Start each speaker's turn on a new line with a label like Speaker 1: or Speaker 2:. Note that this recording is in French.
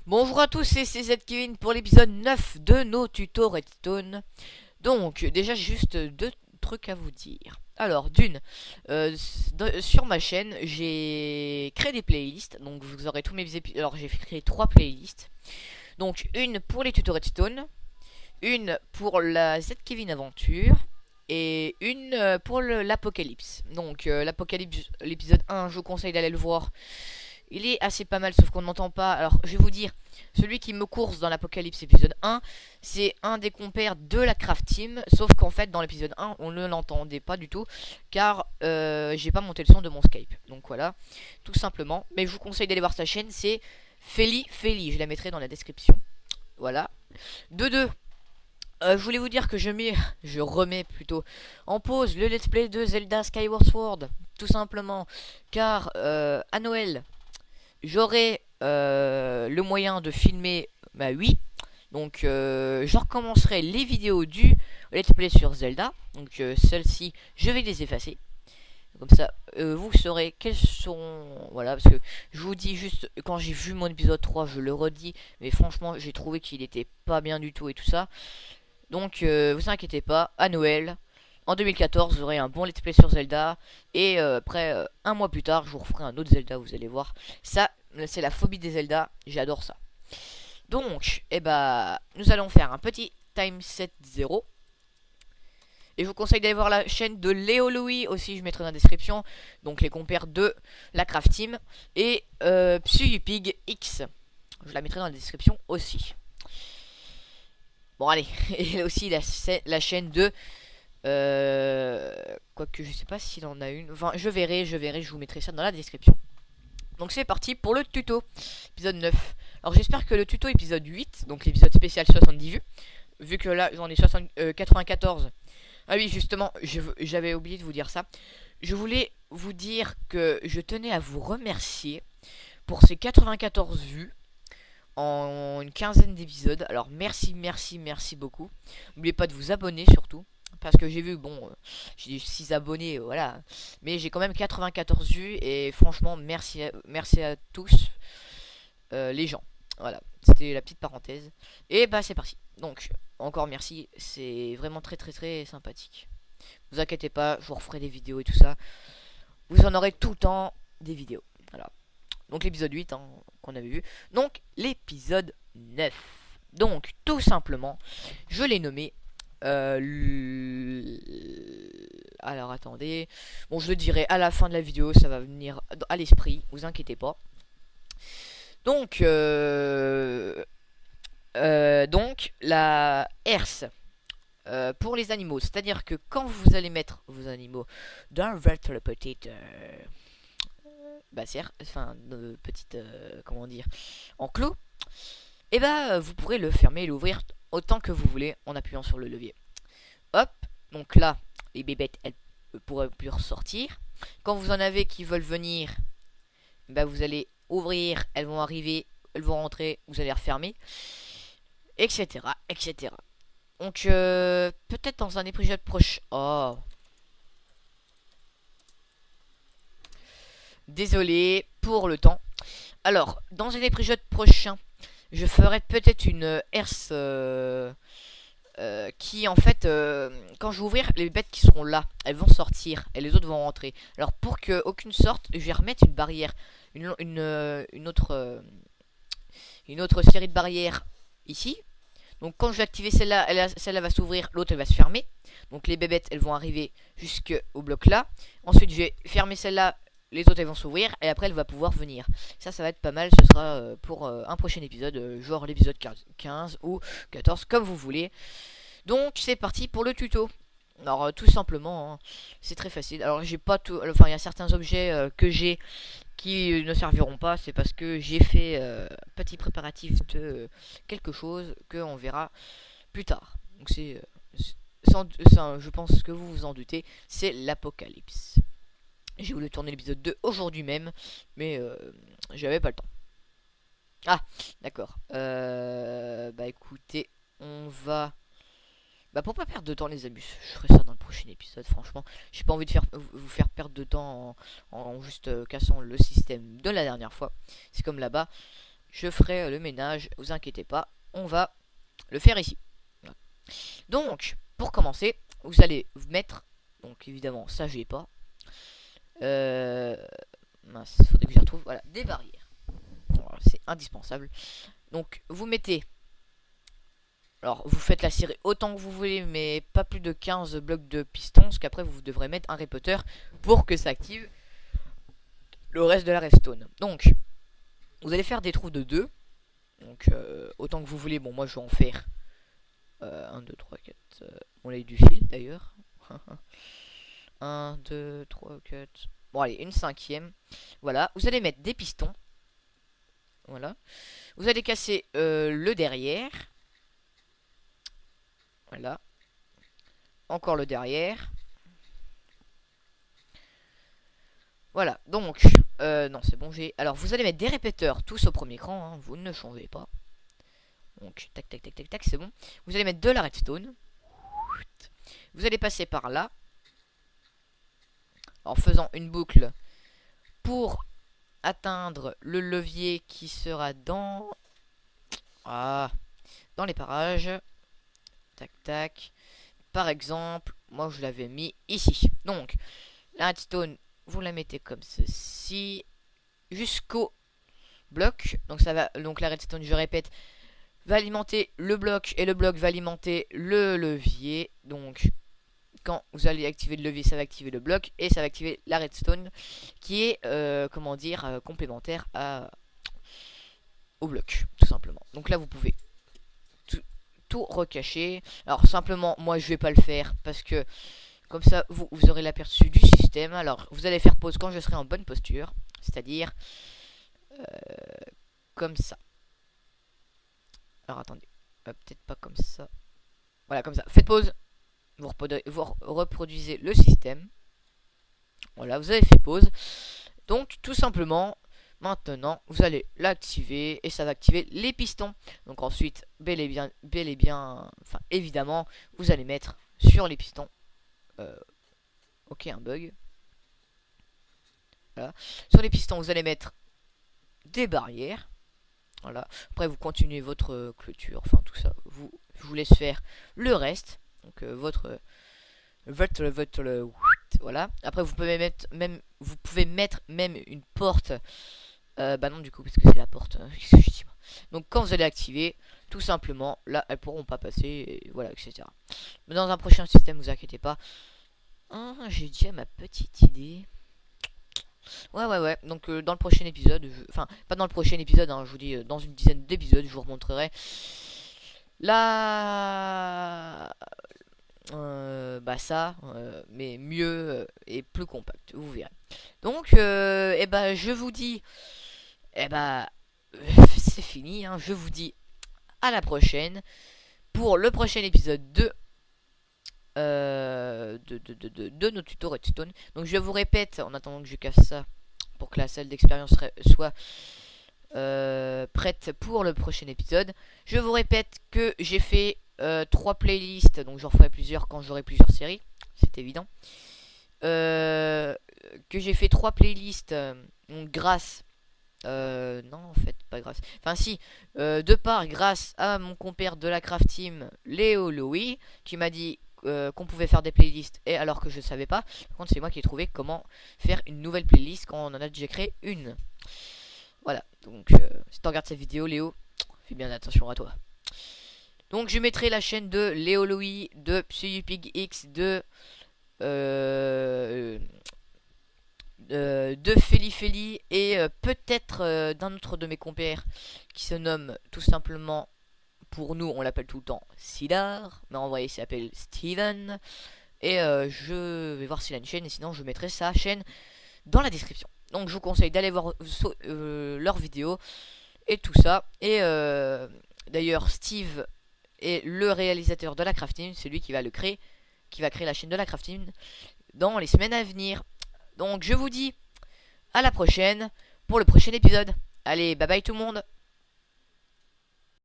Speaker 1: Bonjour à tous, c'est CZ Kevin pour l'épisode 9 de nos tutos Redstone. Donc, déjà, juste deux trucs à vous dire. Alors, d'une, sur ma chaîne, j'ai créé des playlists. Donc, vous aurez tous mes épisodes. Alors, j'ai créé trois playlists. Donc, une pour les tutos Redstone, une pour la Z Kevin Aventure, et une pour l'Apocalypse. Donc, l'Apocalypse, l'épisode 1, je vous conseille d'aller le voir. Il est assez pas mal, sauf qu'on n'entend pas. Alors, je vais vous dire, celui qui me course dans l'Apocalypse épisode 1, c'est un des compères de la Craft Team. Sauf qu'en fait, dans l'épisode 1, on ne l'entendait pas du tout, car j'ai pas monté le son de mon Skype. Donc voilà, tout simplement. Mais je vous conseille d'aller voir sa chaîne, c'est Feli. Je la mettrai dans la description. Voilà. De deux. Je voulais vous dire que je remets plutôt en pause le let's play de Zelda Skyward Sword, tout simplement, car à Noël, j'aurai le moyen de filmer ma Wii. Donc je recommencerai les vidéos du let's play sur Zelda. Donc celles-ci, je vais les effacer. Comme ça, vous saurez quelles sont... Voilà, parce que je vous dis juste, quand j'ai vu mon épisode 3, je le redis. Mais franchement, j'ai trouvé qu'il était pas bien du tout et tout ça. Donc vous inquiétez pas, à Noël, en 2014, vous aurez un bon let's play sur Zelda. Et après, un mois plus tard, je vous referai un autre Zelda, vous allez voir. Ça, c'est la phobie des Zelda, j'adore ça. Donc, nous allons faire un petit time set 0. Et je vous conseille d'aller voir la chaîne de Léo Louis aussi, je mettrai dans la description. Donc les compères de la Craft Team. Et Psyupig X, je la mettrai dans la description aussi. Bon allez, et aussi la chaîne de... quoique je sais pas s'il en a une. Enfin, je verrai, je vous mettrai ça dans la description. Donc c'est parti pour le tuto, épisode 9. Alors j'espère que le tuto épisode 8, donc l'épisode spécial 70 vues, vu que là j'en ai 94. Ah oui, justement, j'avais oublié de vous dire ça. Je voulais vous dire que je tenais à vous remercier pour ces 94 vues en une quinzaine d'épisodes. Alors merci beaucoup. N'oubliez pas de vous abonner surtout. Parce que j'ai vu, bon, j'ai 6 abonnés, voilà. Mais j'ai quand même 94 vues. Et franchement, merci à tous les gens. Voilà, c'était la petite parenthèse. Et bah c'est parti. Donc, encore merci. C'est vraiment très sympathique. Vous inquiétez pas, je vous referai des vidéos et tout ça. Vous en aurez tout le temps des vidéos. Voilà. Donc l'épisode 8 hein, qu'on avait vu. Donc l'épisode 9. Donc tout simplement, je l'ai nommé. Alors attendez. Bon, je le dirai à la fin de la vidéo, ça va venir à l'esprit, vous inquiétez pas. Donc, la herse pour les animaux. C'est-à-dire que quand vous allez mettre vos animaux dans votre petite enfin petite comment dire, enclos, et vous pourrez le fermer et l'ouvrir autant que vous voulez en appuyant sur le levier. Hop, donc là les bébêtes elles pourraient plus ressortir. Quand vous en avez qui veulent venir, vous allez ouvrir, elles vont arriver, elles vont rentrer, vous allez refermer, etc. Donc peut-être dans un épisode proche. Oh, désolé pour le temps. Alors, dans un épisode prochain, je ferai peut-être une herse qui, en fait, quand je vais ouvrir, les bêtes qui seront là, elles vont sortir et les autres vont rentrer. Alors, pour que aucune sorte, je vais remettre une barrière, une autre série de barrières ici. Donc, quand je vais activer celle-là, celle-là va s'ouvrir, l'autre elle va se fermer. Donc, les bébêtes elles vont arriver jusqu'au bloc là. Ensuite, je vais fermer celle-là, les autres elles vont s'ouvrir et après elle va pouvoir venir. Ça va être pas mal, ce sera pour un prochain épisode, genre l'épisode 15 ou 14 comme vous voulez. Donc c'est parti pour le tuto. Alors tout simplement, hein, c'est très facile. Alors j'ai pas tout, enfin il y a certains objets que j'ai qui ne serviront pas, c'est parce que j'ai fait petit préparatif de quelque chose que on verra plus tard. Donc c'est je pense que vous vous en doutez, c'est l'apocalypse. J'ai voulu tourner l'épisode 2 aujourd'hui même, mais j'avais pas le temps. Ah, d'accord. Écoutez, on va... pour pas perdre de temps les amis, je ferai ça dans le prochain épisode, franchement. J'ai pas envie de vous faire perdre de temps en juste cassant le système de la dernière fois. C'est comme là-bas, je ferai le ménage, vous inquiétez pas, on va le faire ici. Voilà. Donc, pour commencer, vous allez vous mettre, donc évidemment, ça je l'ai pas. Mince, faudrait que je retrouve, voilà, des barrières. Voilà, c'est indispensable. Donc, vous mettez, alors vous faites la série autant que vous voulez, mais pas plus de 15 blocs de pistons, parce qu'après vous devrez mettre un répéteur pour que ça active le reste de la redstone. Donc, vous allez faire des trous de 2. Donc, autant que vous voulez. Bon, moi, je vais en faire 1, 2, 3, 4. On a eu du fil, d'ailleurs. 1, 2, 3, 4. Bon, allez, une cinquième. Voilà. Vous allez mettre des pistons. Voilà. Vous allez casser le derrière. Voilà. Encore le derrière. Voilà, donc, non, c'est bon, j'ai... Alors, vous allez mettre des répéteurs tous au premier cran, hein, vous ne changez pas. Donc, tac, tac, tac, tac, tac, c'est bon. Vous allez mettre de la redstone. Vous allez passer par là. En faisant une boucle pour atteindre le levier qui sera dans... Ah, dans les parages. Tac, tac. Par exemple, moi, je l'avais mis ici. Donc, la redstone... Vous la mettez comme ceci jusqu'au bloc. Donc ça va, donc la redstone, je répète, va alimenter le bloc et le bloc va alimenter le levier. Donc quand vous allez activer le levier, ça va activer le bloc et ça va activer la redstone qui est comment dire complémentaire au bloc tout simplement. Donc là vous pouvez tout recacher. Alors simplement, moi je vais pas le faire parce que comme ça, vous aurez l'aperçu du système. Alors, vous allez faire pause quand je serai en bonne posture. C'est-à-dire, comme ça. Alors, attendez. Peut-être pas comme ça. Voilà, comme ça. Faites pause. Vous reproduisez le système. Voilà, vous avez fait pause. Donc, tout simplement, maintenant, vous allez l'activer. Et ça va activer les pistons. Donc, ensuite, bel et bien, enfin, évidemment, vous allez mettre sur les pistons. Ok, un bug. Voilà. Sur les pistons, vous allez mettre des barrières. Voilà. Après, vous continuez votre clôture. Enfin, tout ça. Je vous laisse faire le reste. Donc, voilà. Après, vous pouvez mettre même une porte. Bah non, du coup, parce que c'est la porte. Qu'est-ce que je dis, moi. Donc, quand vous allez activer, tout simplement, là, elles pourront pas passer. Et voilà, etc. Mais dans un prochain système, vous inquiétez pas. Ah, j'ai déjà ma petite idée. Ouais. Donc dans le prochain épisode, enfin pas dans le prochain épisode, hein, je vous dis dans une dizaine d'épisodes, je vous remontrerai la, bah ça, mais mieux et plus compact. Vous verrez. Donc, et ben je vous dis, et ben c'est fini. Hein, je vous dis à la prochaine pour le prochain épisode de nos tutos Redstone. Donc je vous répète, en attendant que je casse ça, pour que la salle d'expérience soit prête pour le prochain épisode. Je vous répète que j'ai fait 3 playlists, donc j'en ferai plusieurs quand j'aurai plusieurs séries, c'est évident. Que j'ai fait 3 playlists grâce... non en fait pas grâce. Enfin si, de part grâce à mon compère de la Craft Team, Léo Louis, qui m'a dit qu'on pouvait faire des playlists et alors que je ne savais pas. Par contre c'est moi qui ai trouvé comment faire une nouvelle playlist quand on en a déjà créé une. Voilà, donc si tu regardes cette vidéo Léo, fais bien attention à toi. Donc je mettrai la chaîne de Léo Louis, de PseudoPigX, de Feli et peut-être d'un autre de mes compères qui se nomme tout simplement, pour nous on l'appelle tout le temps Sidar, mais en vrai il s'appelle Steven. Et je vais voir s'il a une chaîne, et sinon je mettrai sa chaîne dans la description. Donc je vous conseille d'aller voir leurs vidéos et tout ça. Et d'ailleurs Steve est le réalisateur de la crafting, c'est lui qui va créer la chaîne de la crafting dans les semaines à venir. Donc je vous dis à la prochaine pour le prochain épisode. Allez, bye bye tout le monde.